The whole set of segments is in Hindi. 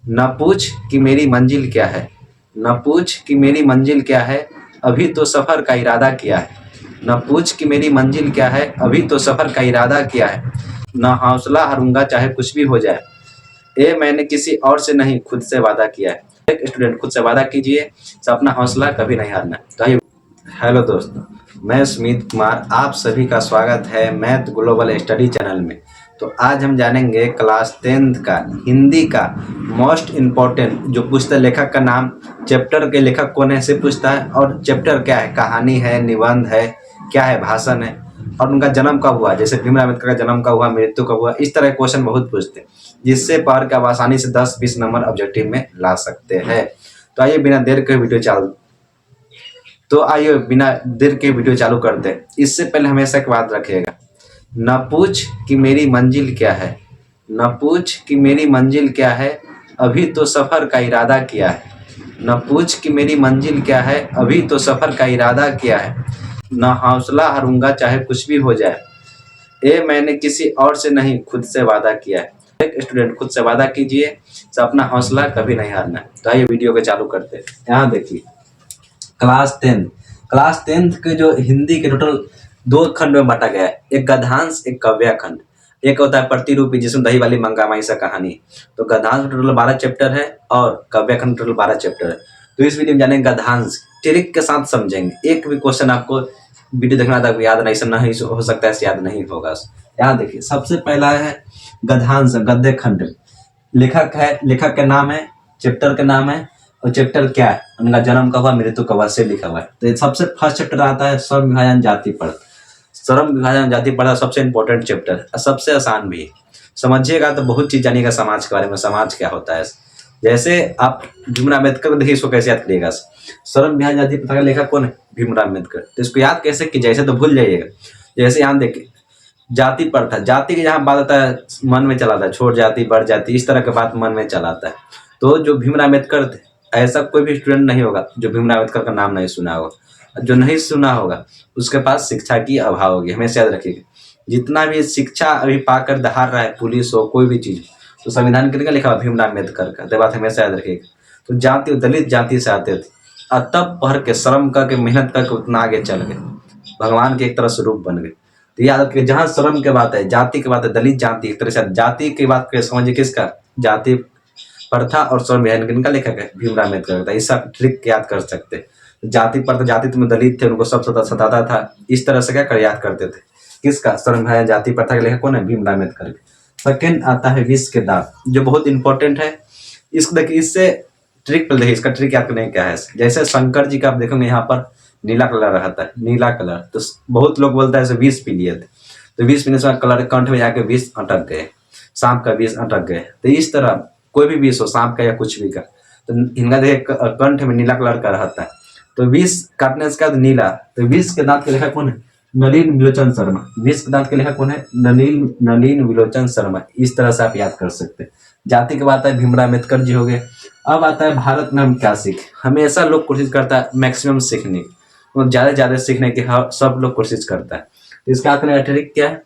न पूछ कि मेरी मंजिल क्या है, न पूछ कि मेरी मंजिल क्या है, अभी तो सफ़र का इरादा किया है। न पूछ कि मेरी मंजिल क्या है, अभी तो सफ़र का इरादा किया है। न हौसला हारूंगा चाहे कुछ भी हो जाए, ये मैंने किसी और से नहीं खुद से वादा किया है। एक स्टूडेंट खुद से वादा कीजिए, अपना हौसला कभी नहीं हारना। तो आइए। हेलो दोस्तों, मैं सुमित कुमार, आप सभी का स्वागत है मैथ ग्लोबल स्टडी चैनल में। तो आज हम जानेंगे क्लास 10th का हिंदी का मोस्ट इम्पोर्टेंट जो पूछता है, लेखक का नाम, चैप्टर के लेखक कौन है से पूछता है, और चैप्टर क्या है, कहानी है, निबंध है, क्या है, भाषण है, और उनका जन्म कब हुआ, जैसे भीमराव अम्बेडकर का जन्म कब हुआ, मृत्यु कब हुआ। इस तरह के क्वेश्चन बहुत पूछते हैं, जिससे पढ़ के आप आसानी से 10-20 नंबर ऑब्जेक्टिव में ला सकते हैं। तो आइए बिना देर के वीडियो चालू करते हैं। इससे पहले हमेशा एक बात रखिएगा, न पूछ कि मेरी मंजिल क्या है, न पूछ कि मेरी मंजिल क्या है, अभी तो सफ़र का इरादा किया है। न पूछ कि मेरी मंजिल क्या है, अभी तो सफ़र का इरादा किया है। न हौसला हारूंगा चाहे कुछ भी हो जाए, ये मैंने किसी और से नहीं खुद से वादा किया है। एक स्टूडेंट खुद से वादा कीजिए, अपना हौसला कभी नहीं हारना। तो आइए वीडियो को चालू करते हैं। यहाँ देखिए, क्लास 10th के जो हिंदी के टोटल 2 खंड में बांटा गया है, एक गद्यांश, एक काव्य खंड। एक होता है प्रतिरूपी, जिसमें दही वाली मंगामाई सा कहानी। तो गद्यांश में टोटल 12 चैप्टर है और काव्य खंड टोटल 12 चैप्टर है। तो इस वीडियो में जानेंगे गद्यांश, ट्रिक के साथ समझेंगे। एक भी क्वेश्चन आपको वीडियो देखना तक याद नहीं हो सकता है, याद नहीं होगा। यहाँ देखिए, सबसे पहला है गद्यांश, गद्य खंड। लेखक का नाम है, चैप्टर का नाम है, और चैप्टर क्या है, उनका जन्म कब हुआ, मृत्यु कब हुआ से लिखा हुआ है। तो सबसे फर्स्ट चैप्टर आता है श्रम विभाजन जाति पर। श्रम विभाजन जाति पर सबसे इंपॉर्टेंट चैप्टर है, सबसे आसान भी है। समझिएगा तो बहुत चीज जानिएगा समाज के बारे में, समाज क्या होता है। जैसे आप भीमराव अम्बेडकर को देखिए, इसको कैसे याद करिएगा। श्रम विभाजन जाति प्रथा का लेखक कौन है, भीमराव अम्बेडकर। तो इसको याद कैसे कि जैसे तो भूल जाइएगा। जैसे यहाँ देखिए, जाति प्रथा, जाति के जहाँ बात आता है मन में चलाता है, छोट जाति, बड़ जाति, इस तरह के बात मन में चलाता है। तो जो भीमराव अम्बेडकर थे, ऐसा कोई भी स्टूडेंट नहीं होगा जो भीमराव अम्बेडकर का नाम नहीं सुना होगा। जो नहीं सुना होगा उसके पास शिक्षा की अभाव होगी, हमेशा याद रखिएगा। जितना भी शिक्षा अभी पाकर दहाड़ रहा है, पुलिस हो, कोई भी चीज, तो संविधान किसका लिखा हुआ, भीमराव अम्बेडकर का। तो बात हमेशा याद रखिएगा। तो जाति, दलित जाति से आते थे, और तब पढ़ के, श्रम करके, मेहनत करके उतना आगे चल गए, भगवान के एक तरह स्वरूप बन गए। तो याद रखिए, जहाँ श्रम की बात है, जाति की बात है, दलित जाति, एक तरह से जाति की बात करें, समझिए किसका, जाति प्रथा और श्रम विभाजन किनका लेखक है, भीमराव अम्बेडकर का। इस सब ट्रिक याद कर सकते हैं। जाति प्रथा, जाति में दलित थे, उनको सब सताता था, इस तरह से क्या कर याद करते थे, किसका, श्रम विभाजन जाति प्रथा के लेखक कौन है, भीमराव अम्बेडकर। सेकेंड आता है विष के दाग, जो बहुत इंपॉर्टेंट है। इसको देखिए, इससे ट्रिक पर देखिए, इसका ट्रिक याद करने क्या है। जैसे शंकर जी का आप देखोगे यहाँ पर नीला कलर रहता है, नीला कलर, तो बहुत लोग बोलता है विष पी लिए थे, तो विष पीने से कलर कंठ में जाके विष अटक गए, सांप का विष अटक गए। तो इस तरह कोई भी विष हो, सांप का या कुछ भी का, तो इनका देखिए कंठ में नीला कलर का रहता है। तो विष काटने से बाद नीला, तो विष के दांत के लेखक कौन है, नलिन विलोचन शर्मा। विष के दांत के लेखक कौन है, नलिन विलोचन शर्मा। इस तरह से आप याद कर सकते हैं। जाति के बात है, भीमराव अम्बेडकर जी हो गए। अब आता है भारत में हम क्या सीख। हमेशा लोग कोशिश करता है मैक्सिमम सीखने की, ज्यादा से ज्यादा सीखने की सब लोग कोशिश करता है। तो इसका ट्रिक क्या है,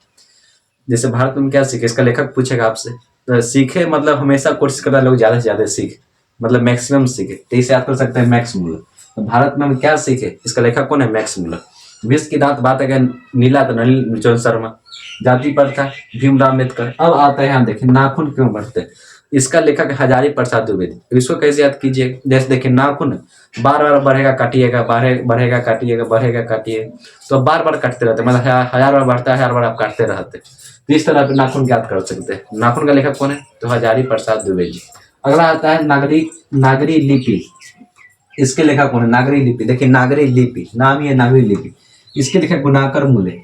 जैसे भारत में क्या सीखे, इसका लेखक पूछेगा आपसे, तो सीखे मतलब हमेशा कोशिश करता है लोग ज्यादा से ज्यादा सीखे, मतलब मैक्सिमम सीखे। तो इसे याद कर सकते हैं मैक्स मूलर। तो भारत में हम क्या सीखे, इसका लेखक कौन है, मैक्स मूलर। विष की दांत बात है नीला, तो नलिन विलोचन शर्मा। जाति पर था भीमराव अम्बेडकर। अब आता है यहाँ देखिए, नाखून क्यों बढ़ते, इसका लेखक हजारी प्रसाद द्विवेदी। इसको कैसे याद कीजिए, जैसे देखिए नाखून बार बार बढ़ेगा काटिएगा, बढ़ेगा काटिएगा, बढ़ेगा काटिएगा, तो बार बार काटते रहते, मतलब 1000 बार बढ़ता है, 1000 बार आप काटते रहते। तो इस तरह नाखून याद कर सकते हैं। नाखून का लेखक कौन है, तो हजारी प्रसाद द्विवेदी। अगला आता है नागरी लिपि। इसके लेखक कौन है, नागरी लिपि। देखिए नागरी लिपि, नाम ही है नागरी लिपि। इसके लेखक गुणाकर मूले।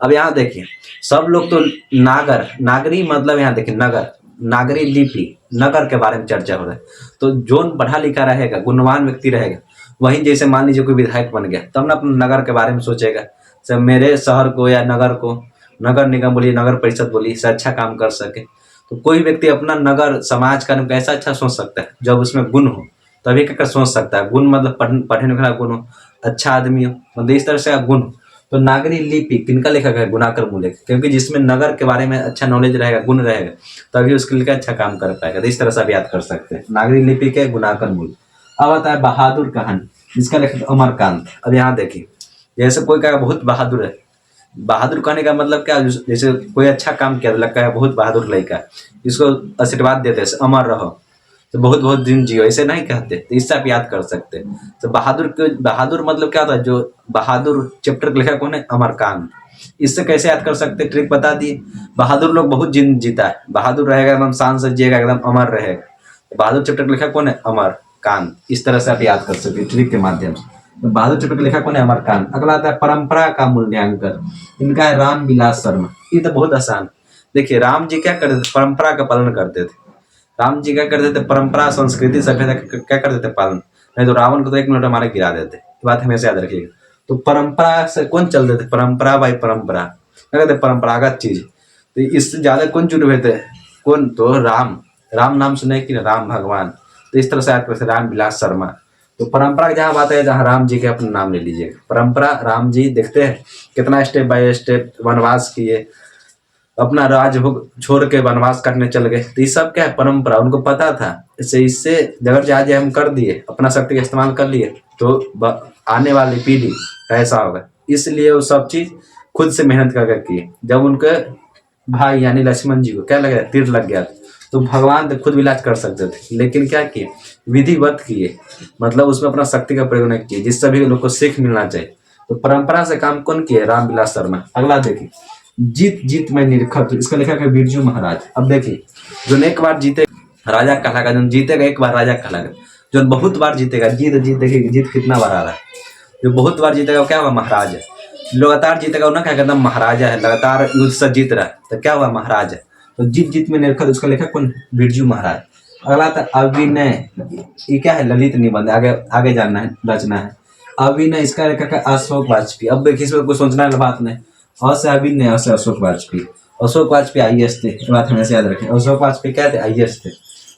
अब यहाँ देखिए, सब लोग तो नागरी मतलब यहाँ देखिए नगर, नागरी लिपि, नगर के बारे में चर्चा हो रहा है। तो जो पढ़ा लिखा रहेगा, गुणवान व्यक्ति रहेगा, वहीं जैसे मान लीजिए कोई विधायक बन गया, तब ना अपने नगर के बारे में सोचेगा, सब मेरे शहर को या नगर को, नगर निगम बोलिए, नगर परिषद बोलिए, से अच्छा काम कर सके। तो कोई व्यक्ति अपना नगर समाज का कैसा अच्छा सोच सकता है, जब उसमें गुण हो, तभी क्या सोच सकता है। गुण मतलब पढ़ने लिखने का गुण हो, अच्छा आदमी हो, मतलब इस तरह से गुण हो, तो नागरी लिपि किनका लेखक है? गुणाकर मूल, क्योंकि जिसमें नगर के बारे में अच्छा नॉलेज रहेगा, गुण रहेगा, तभी उसके लिए अच्छा काम कर पाएगा। तो इस तरह से आप याद कर सकते हैं, नागरी लिपि के गुणाकर मूल। अब आता है बहादुर कहानी, जिसका लेखक अमरकांत। अब यहाँ देखिए, जैसे कोई कहेगा बहुत बहादुर है, बहादुर कहने का मतलब क्या? जैसे कोई अच्छा काम किया तो लगता है बहुत बहादुर लड़का, इसको आशीर्वाद देते हैं अमर रहो, तो बहुत बहुत दिन जियो, ऐसे नहीं कहते। तो इससे आप याद कर सकते हैं। तो बहादुर मतलब क्या होता है? जो बहादुर चैप्टर लिखा कौन है? अमरकांत। इससे कैसे याद कर सकते हैं? ट्रिक बता दिए। बहादुर लोग बहुत दिन जीता है, बहादुर रहेगा एकदम शान से जिएगा, एकदम अमर रहेगा। बहादुर चैप्टर लिखा कौन है? अमरकांत। इस तरह से आप याद कर सकते हैं ट्रिक के माध्यम से। तो बहादुर चैप्टर लिखा कौन है? अमरकांत। अगला आता है परंपरा का मूल्यांकन, इनका है रामविलास शर्मा। ये तो बहुत आसान। देखिए राम जी क्या करते थे? परंपरा का पालन करते थे। राम जी क्या करते थे? परंपरा, संस्कृति, सभ्यता क्या करते थे? पालन। नहीं तो रावण को तो 1 मिनट हमारे गिरा देते। ये बात हमेशा याद रखिएगा। तो परंपरा से कौन चलते थे? परंपरा बाई परंपरा, क्या कहते? परंपरागत चीज। तो इससे ज्यादा कौन जुड़े हुए थे? कौन? तो राम। राम नाम सुने कि राम भगवान। तो इस तरह से याद करते रामविलास शर्मा। तो परंपरा की जहाँ बात है, जहाँ राम जी के अपना नाम ले लीजिएगा। परंपरा, राम जी देखते हैं कितना स्टेप बाय स्टेप वनवास किए, अपना राजभोग छोड़ के वनवास करने चल गए। तो ये सब क्या है? परंपरा। उनको पता था इससे अगर जहाज हम कर दिए, अपना शक्ति का इस्तेमाल कर लिए, तो आने वाली पीढ़ी कैसा होगा, इसलिए वो सब चीज खुद से मेहनत कर किए। जब उनके भाई यानी लक्ष्मण जी को क्या लग गया? तीर लग गया, तो भगवान तो खुद भी इलाज कर सकते थे, लेकिन क्या किए? विधिवत किए, मतलब उसमें अपना शक्ति का प्रयोग नहीं किए, जिससे भी लोग को सीख मिलना चाहिए। तो परंपरा से काम कौन किए? रामविलास शर्मा। अगला देखिए, जीत जीत में निरखत, इसका लेखक है बिरजू महाराज। अब देखिए, जो एक बार जीते राजा कहलागा, जो जीतेगा एक बार राजा कहलागा, जो बहुत बार जीतेगा, जीत जीत देखिए जीत कितना बार आ रहा है, जो बहुत बार जीतेगा वो क्या हुआ? महाराज है। लगातार जीतेगा वो ना क्या कहता? महाराजा है, लगातार युद्ध से जीत रहा है, तो क्या हुआ? महाराज है। तो जीत जीत में निरखत, उसका लेखक कौन? बिरजू महाराज। अगला था अभिनय, ये क्या है? ललित निबंध। आगे आगे जानना है, रचना है। अभिनय, इसका लेखक है अशोक वाजपेयी। अब देखिए, इसमें कोई सोचना वाली बात नहीं। अ से अभिनय, अ से अशोक वाजपेयी। अशोक वाजपेयी आईएएस थे, ये बात हमेशा याद रखें। अशोक वाजपेयी क्या थे? आईएएस थे।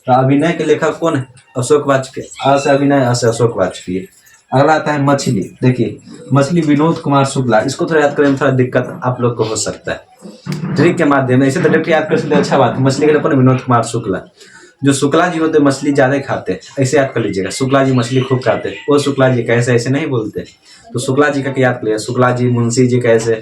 तो अभिनय के लेखक कौन है? अशोक वाजपेयी। अ से अभिनय, अ से अशोक वाजपेयी। अगला आता है मछली। देखिए, मछली विनोद कुमार शुक्ला। इसको थोड़ा याद करने में थोड़ा दिक्कत आप लोग को हो सकता है ट्रिक के माध्यम से। इसे तो डायरेक्ट याद कर सकते, अच्छा बात है। मछली के लिए विनोद कुमार शुक्ला। जो शुक्ला जी होते मछली ज्यादा खाते हैं, ऐसे याद कर लीजिएगा। शुक्ला जी मछली खूब खाते हैं। वो शुक्ला जी कैसे, ऐसे नहीं बोलते। तो शुक्ला जी का याद कर लिया, शुक्ला जी, मुंशी जी कैसे।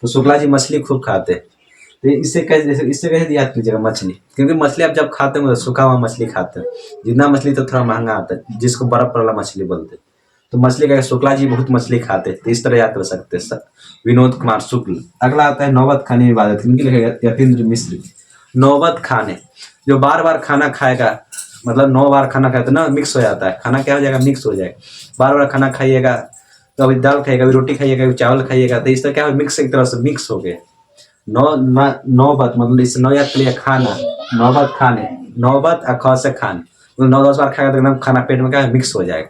तो शुक्ला जी मछली खूब खाते हैं। तो इससे कैसे याद कीजिएगा? मछली, क्योंकि मछली आप जब खाते हो तो सूखा हुआ मछली खाते हैं। जितना मछली तो थोड़ा महंगा आता है, जिसको बर्फ वाला मछली बोलते हैं। तो मछली का शुक्ला जी बहुत मछली खाते हैं, तो इस तरह याद कर सकते हैं विनोद कुमार शुक्ल। अगला आता है नौबत खाने इबादत, इनकी लिखेगा यतीन्द्र मिश्र। नौबत खाने, जो बार बार खाना खाएगा, मतलब 9 बार खाना खाते ना, मिक्स हो जाता है खाना, क्या हो जाएगा? मिक्स हो जाएगा। बार बार खाना खाइएगा, कभी दाल खाइएगा, कभी रोटी खाइएगा, कभी चावल खाइएगा, तो इस तरह क्या हो? मिक्स, एक तरह से मिक्स हो गए। नौबत मतलब इससे नौ याद के लिए खाना, नौबत खाने, नौबत ख से खाने, मतलब 9-10 बार खाएगा तो एकदम खाना पेट में क्या है? मिक्स हो जाएगा।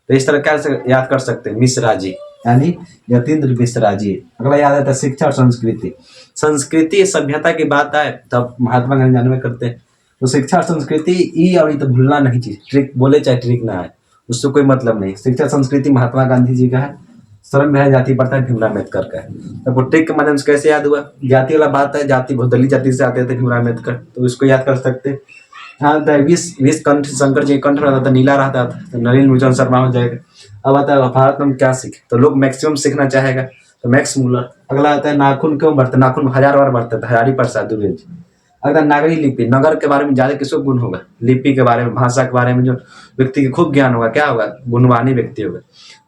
तो इस तरह क्या से याद कर सकते हैं? मिश्रा जी, यानी यतीन्द्र मिश्रा जी। अगला याद आता है शिक्षा और संस्कृति। संस्कृति सभ्यता की बात आए तब महात्मा गांधी जानवे करते हैं। तो शिक्षा और संस्कृति ई और ये तो भूलना नहीं चाहिए। ट्रिक बोले चाहे ट्रिक ना आए, उससे कोई मतलब नहीं। शिक्षा संस्कृति महात्मा गांधी जी का है। श्रम है जाति प्रथा भीमराव अम्बेडकर का है। तब ट्रिक के माध्यम से कैसे याद हुआ? जाति वाला बात है, जाति बहुत दलित जाति से आते थे भीमराव अम्बेडकर, तो उसको याद कर सकते हैं। हाँ, विष कंठ, शंकर जी कंठ रहता था, नीला रहता था, तो नलिन मुचन शर्मा हो जाएगा। अब आता है भारत में क्या सीखे, तो लोग मैक्सिमम सीखना चाहेगा, तो मैक्स मूलर। अगला आता है नाखून क्यों बढ़ते? नाखून 1000 बार बढ़ते थे, हजारी प्रसाद दुबे जी। अगला नागरी लिपि, नगर के बारे में ज्यादा किसको गुण होगा? लिपि के बारे में, भाषा के बारे में जो व्यक्ति को खूब ज्ञान होगा, क्या होगा? गुणवानी व्यक्ति होगा।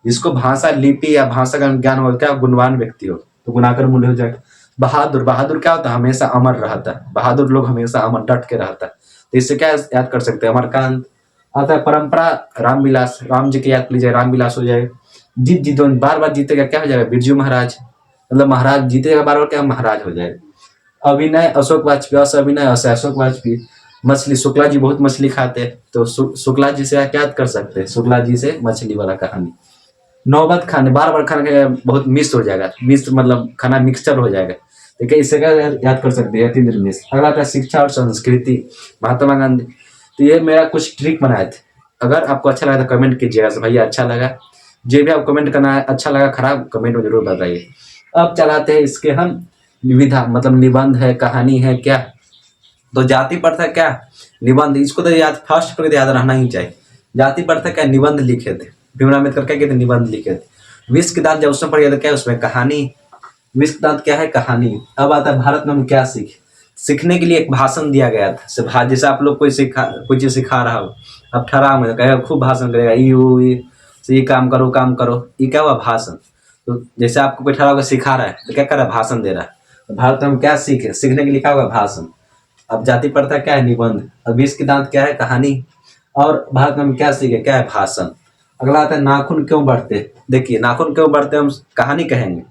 जिसको भाषा, लिपि या भाषा का ज्ञान होगा, क्या गुणवान व्यक्ति होगा, तो गुणाकर मूल्य हो जाएगा। बहादुर, बहादुर क्या होता है? हमेशा अमर रहता है। बहादुर लोग हमेशा अमर, डट के रहता है। तो इससे क्या याद कर सकते हैं? अमरकांत। आता है परंपरा, रामविलास, राम जी की याद लीजिए, रामविलास हो जाएगा। जीत जीत बार बार जीतेगा, क्या हो जाएगा? बिरजू महाराज, मतलब महाराज जीतेगा बार बार, क्या महाराज हो जाएगा। अभिनय अशोक वाजपेयी, अभिनय अशोक वाजपेयी। मछली, शुक्ला जी बहुत मछली खाते हैं, तो शुक्ला जी से क्या याद कर सकते हैं? शुक्ला जी से मछली वाला कहानी। नौबत खाने, बार बार खाने के बहुत मिस हो जाएगा, मिस मतलब खाना मिक्सचर हो जाएगा। देखिए इससे क्या याद कर सकते हैं? यतीन्द्र मिश्र। अगला था शिक्षा और संस्कृति, महात्मा गांधी। तो ये मेरा कुछ ट्रिक बनाए थे। अगर आपको अच्छा लगा तो कमेंट कीजिएगा, भैया अच्छा लगा। जो भी आप कमेंट करना है, अच्छा लगा खराब, कमेंट में जरूर बताइए। अब चलाते हैं इसके हम विविधा, मतलब निबंध है, कहानी है क्या। तो जाति प्रथा क्या, निबंध, इसको तो याद फर्स्ट पर याद रहना ही चाहिए। जाति प्रथा क्या, निबंध लिखे थे भीमराव अम्बेडकर, क्या कहते निबंध लिखे थे। विश्व की दांत जब उसमें पढ़िए तो क्या उसमें कहानी, विश्व की दांत क्या है, कहानी। अब आता है भारत में हम क्या सीखे, सीखने के लिए एक भाषण दिया गया था। जैसे आप लोग कोई चीज सिखा रहा हो, अब ठहरा में कहेगा, खूब भाषण करेगा, ये काम करो काम करो, ये क्या हुआ, भाषण। तो जैसे आपको कोई ठहरा होकर सिखा रहा है तो क्या कर रहा है, भाषण दे रहा है। तो भारत में हम क्या सीखे, सीखने के लिए क्या होगा, भाषण। अब जाति प्रथा क्या है, निबंध। अब विश्व की दांत क्या है, कहानी। और भारत में हम क्या सीखे, क्या है, भाषण। अगला आता है नाखून क्यों बढ़ते। देखिए नाखून क्यों बढ़ते हम कहानी कहेंगे,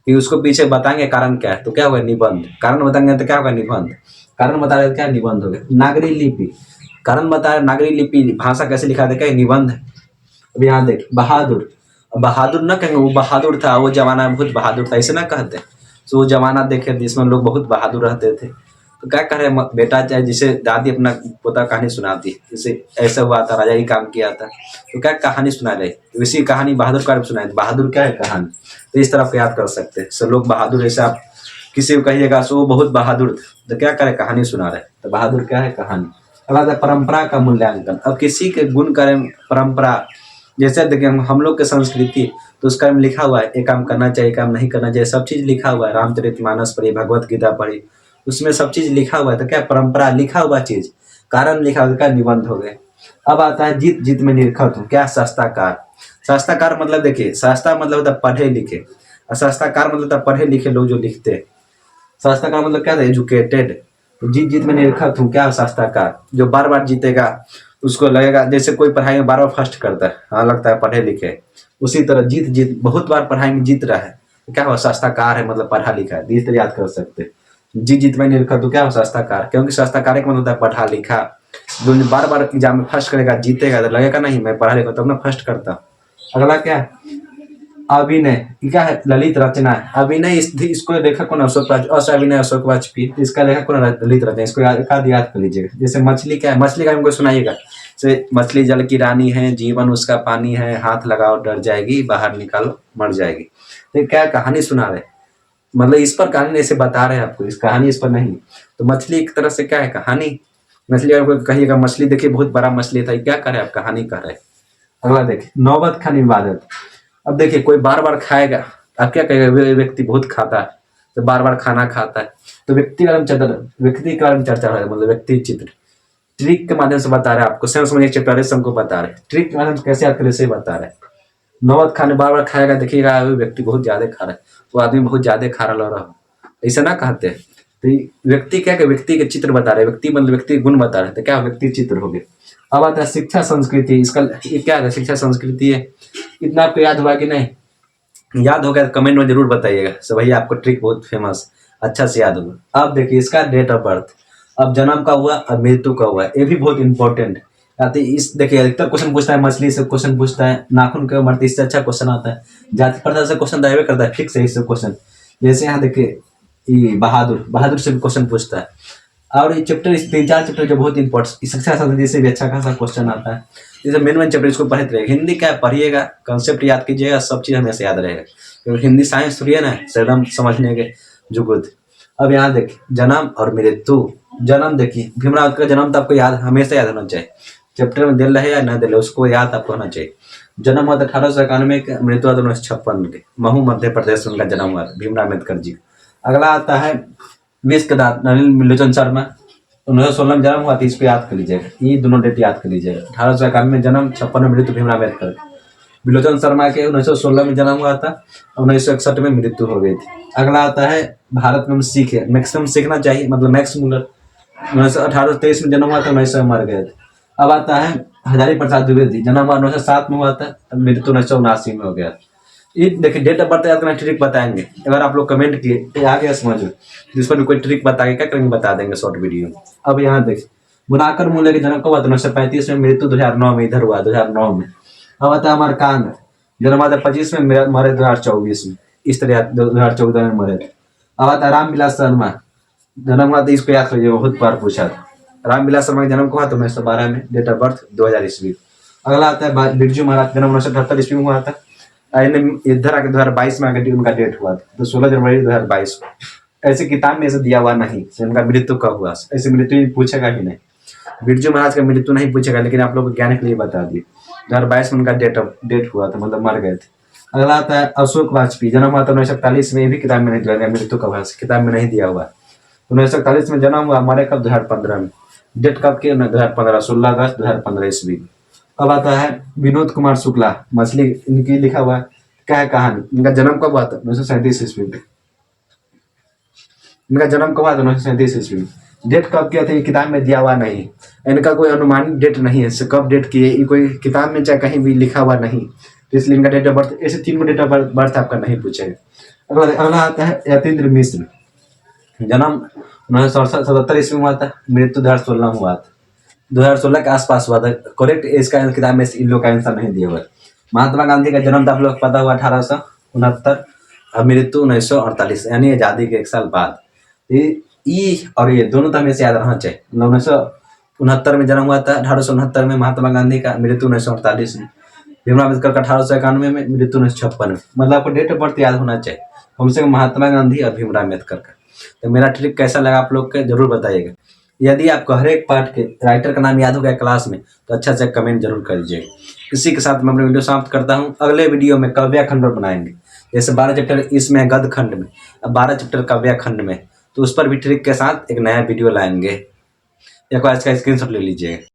कि उसको पीछे बताएंगे कारण क्या है, तो क्या होगा, निबंध। कारण बताएंगे तो क्या होगा, निबंध। कारण बता रहे तो क्या, निबंध हो गया। नागरी लिपि, कारण बता रहे नागरी लिपि भाषा कैसे लिखा था, क्या निबंध है। अब यहाँ देख बहादुर, बहादुर ना कहेंगे वो बहादुर था, वो जमाना बहुत बहादुर था, ऐसे ना कहते। तो वो जमाना देखे जिसमें लोग बहुत बहादुर रहते थे। तो क्या कह रहे बेटा, चाहे जिसे दादी अपना पोता कहानी सुनाती है, जैसे ऐसा हुआ था, राजा ही काम किया था, तो क्या कहानी सुना रहे, इसी कहानी बहादुर का सुनाए। बहादुर क्या है, कहानी। तो इस तरफ याद कर सकते हैं। सब लोग बहादुर, ऐसे आप किसी को कहिएगा सो वो बहुत बहादुर थे, तो क्या करे, कहानी सुना रहे। तो बहादुर क्या है, कहानी। अगला है परंपरा का मूल्यांकन। अब किसी के गुण करें, परंपरा, जैसे देखिए हम लोग के संस्कृति, तो उसका में लिखा हुआ है ये काम करना चाहिए, काम नहीं करना चाहिए, सब चीज लिखा हुआ है। रामचरितमानस पढ़ी, भगवत गीता पढ़ी, उसमें सब चीज लिखा हुआ है। तो क्या परंपरा, लिखा हुआ चीज। कारण लिखा हुआ, क्या निबंध हो गए। अब आता है जीत जीत में निरखत हूँ, क्या शास्त्राकार। शास्त्राकार मतलब देखिए, शास्त्रा मतलब होता है पढ़े लिखे, और शास्त्राकार मतलब होता है पढ़े लिखे लोग जो लिखते हैं। शास्त्राकार मतलब क्या था, एजुकेटेड। तो जीत जीत में निरखत हूँ, क्या शास्त्राकार, जो बार बार जीतेगा उसको लगेगा, जैसे कोई पढ़ाई में बार बार फर्स्ट करता है, हाँ लगता है पढ़े लिखे, उसी तरह जीत जीत बहुत बार पढ़ाई में जीत रहा है, तो क्या हुआ, शास्त्राकार है, मतलब पढ़ा लिखा है। इस तरह याद कर सकते हैं। जीत जीत में निरखत तो क्या हो, शास्त्राकार, क्योंकि शास्त्राकार एक मतलब होता है पढ़ा लिखा। जो बार बार एग्जाम में फर्स्ट करेगा, जीतेगा, तो लगेगा नहीं मैं पढ़ा लिखा तब ना फर्स्ट करता। अगला क्या है, अभिनय, क्या है, ललित रचना है। अभिनय इसको लेखक कौन, अविनय अशोक वाजपेयी। इसका लेखक कौन, ललित रचना। इसको याद कर लीजिएगा। जैसे मछली क्या है, मछली का हमको सुनाइएगा। जैसे मछली जल की रानी है, जीवन उसका पानी है, हाथ लगाओ डर जाएगी, बाहर निकालो मर जाएगी। तो क्या कहानी सुना रहे, मतलब इस पर कहानी ऐसे बता रहे हैं आपको, इस कहानी इस पर नहीं। तो मछली एक तरह से क्या है, कहानी। मछली अगर कहिएगा मछली देखिए बहुत बड़ा मछली था, क्या कर रहे आप, कहानी कर रहे। अगला देखिए नौबत खान इबादत। अब देखिए कोई बार बार खाएगा, अब क्या कहेगा, व्यक्ति बहुत खाता है, तो बार बार खाना खाता है, तो व्यक्ति का चर्चा है, मतलब व्यक्ति चित्र। ट्रिक के माध्यम से बता रहे हैं आपको, स्वयं समझ चैप्टर हमको बता रहे हैं, ट्रिक के माध्यम से कैसे याद करें से बता रहे हैं। नौबत खाने बार बार खाएगा, देखिएगा व्यक्ति बहुत ज्यादा खा रहा है, वो आदमी बहुत ज्यादा खा रहा, ऐसा ना कहते हैं। तो व्यक्ति क्या, व्यक्ति के चित्र बता रहे, व्यक्ति मतलब व्यक्ति गुण बता रहे, तो क्या व्यक्ति चित्र हो गए। अब आता है शिक्षा संस्कृति। इसका ये क्या है, शिक्षा संस्कृति है। इतना आपको याद हुआ कि नहीं, याद हो गया तो कमेंट में जरूर बताइएगा। सो भैया आपको ट्रिक बहुत फेमस अच्छा से याद होगा। अब देखिए इसका डेट ऑफ बर्थ, अब जन्म का हुआ, अब मृत्यु का हुआ, ये भी बहुत इंपॉर्टेंट है। इस देखिए अधिकतर क्वेश्चन पूछता है, मछली से क्वेश्चन पूछता है, नाखून क्यों मरते, इससे अच्छा क्वेश्चन आता है। जाति प्रथा से क्वेश्चन दावे करता है, फिक्स है इससे क्वेश्चन। जैसे यहाँ देखिए ये बहादुर से भी क्वेश्चन पूछता है। और ये चैप्टर, इस 3-4 चैप्टर जो बहुत इंपॉर्टेंट, शिक्षा संस्कृति से भी अच्छा खासा क्वेश्चन आता है। जैसे मेन चैप्टर इसको पढ़ते रहेगा। हिंदी क्या पढ़िएगा, कंसेप्ट याद कीजिएगा, सब चीज हमेशा याद रहेगा, क्योंकि हिंदी साइंस थोड़ी है ना, एकदम समझने के जुगुत। अब यहाँ देखिए जन्म और मृत्यु। जन्म देखिए भीमराव का जन्म तो आपको याद, हमेशा याद होना चाहिए, चैप्टर में दिल रहे या न दिल रहे उसको याद आपको होना चाहिए। जन्म हुआ था 1891 के, मृत्यु हुआ था 1956 के, महू मध्य प्रदेश में उनका जन्म हुआ था, भीमराव अम्बेडकर जी। अगला आता है विश्व के दांत, नलिनी लोचन शर्मा, 1916 में जन्म हुआ था, इसको याद कर लीजिएगा, ये दोनों डेट याद कर लीजिएगा। 1891 में जन्म, 56 में मृत्यु भीमराव अम्बेडकर। विलोचन शर्मा के 1916 में जन्म हुआ था, 1961 में मृत्यु हो गई थी। अगला आता है भारत में हम सीखे, मैक्सिमम सीखना चाहिए, मतलब मैक्स मुलर, 1823 में जन्म हुआ था, 1900 में मर गए थे। अब आता है हजारी प्रसाद द्विवेदी, जन्म हुआ 1907 में हुआ था, मृत्यु 1979 में हो गया। ये देखिए डेट ऑफ बर्थ याद करना, ट्रिक बताएंगे। अगर आप लोग कमेंट किए तो आ गया समझ में, जिस पर भी कोई ट्रिक बता के क्या करेंगे, बता देंगे शॉर्ट वीडियो। अब यहाँ देखिए बुनाकर मूल्य के जन्म कब हुआ था, 1935 में, मृत्यु 2009 में, इधर हुआ 2009 में। अब आता है अमरकांत, जन्म हुआ था 25 में, मरे 2024 में, इस तरह 2014 में मरे थे। अब आता है रामविलास शर्मा, जन्म हुआ था, इसको याद करिए बहुत बार पूछा था। रामविलास शर्मा का जन्म हुआ था 1912 में, डेट ऑफ बर्थ 2000 ईस्वी। अगला आता है बिरजू महाराज, जन्म 1978 ईस्वी में हुआ था। इधर आके 2022 में आके उनका डेट हुआ था, तो 16 जनवरी 2022 को। ऐसे किताब में ऐसे दिया हुआ नहीं उनका मृत्यु कब हुआ, ऐसे मृत्यु पूछेगा ही नहीं। बिरजू महाराज का मृत्यु नहीं पूछेगा, लेकिन आप लोग को ज्ञान के लिए बता दिए 2022 में उनका डेट हुआ था, मतलब मर गए थे। अगला आता है अशोक वाजपेयी, जन्म हुआ था 1941 में, भी किताब में नहीं दिया गया, मृत्यु कब हुआ किताब में नहीं दिया हुआ। 1941 में जन्म हुआ, मरे कब 2015 में, डेट कब की 2015, 16 अगस्त 2015 ईस्वी। अब आता है विनोद कुमार शुक्ला, मछली इनकी लिखा हुआ क्या है कहानी, इनका जन्म कब हुआ था 1937 ईस्वी में। इनका जन्म कब हुआ था 1937 ईस्वी में, डेट कब किया था ये किताब में दिया हुआ नहीं, इनका कोई अनुमानित डेट नहीं है, कब डेट किए ये कोई किताब में चाहे कहीं भी लिखा हुआ नहीं, तो इसलिए इनका डेट ऑफ बर्थ, ऐसे 3 डेट ऑफ बर्थ आपका नहीं पूछेगा। अगला आता है यतीन्द्र मिश्र, जन्म 1977 ईस्वी में हुआ था, मृत्यु 2016 में हुआ था, 2016 के आसपास हुआ था। करेक्ट इसका किताब में इन लोग का आंसर नहीं दिया हुआ। महात्मा गांधी का जन्म तो आप लोग पता हुआ 1869 और मृत्यु 1948, यानी आजादी के 1 साल बाद। ये और ये दोनों तो हमें याद रहना चाहिए। 1969 में जन्म हुआ था, 1869 में महात्मा गांधी का, मृत्यु 1948 में। भीमराव अम्बेडकर का 1891 में, मृत्यु 1956 में। मतलब आपको डेट ऑफ बर्थ याद होना चाहिए कम से कम महात्मा गांधी और भीमराव अम्बेडकर का। तो मेरा ट्रिक कैसा लगा आप लोग के जरूर बताइएगा। यदि आपको हर एक पार्ट के राइटर का नाम याद हो गया क्लास में, तो अच्छा से कमेंट जरूर कर दीजिएगा। इसी के साथ मैं अपनी वीडियो समाप्त करता हूँ। अगले वीडियो में काव्य खंड बनाएंगे, जैसे 12 चैप्टर इसमें है गद्य खंड में, अब 12 चैप्टर काव्य खंड में, तो उस पर भी ट्रिक के साथ एक नया वीडियो लाएंगे। एक बार इसका स्क्रीनशॉट ले लीजिएगा।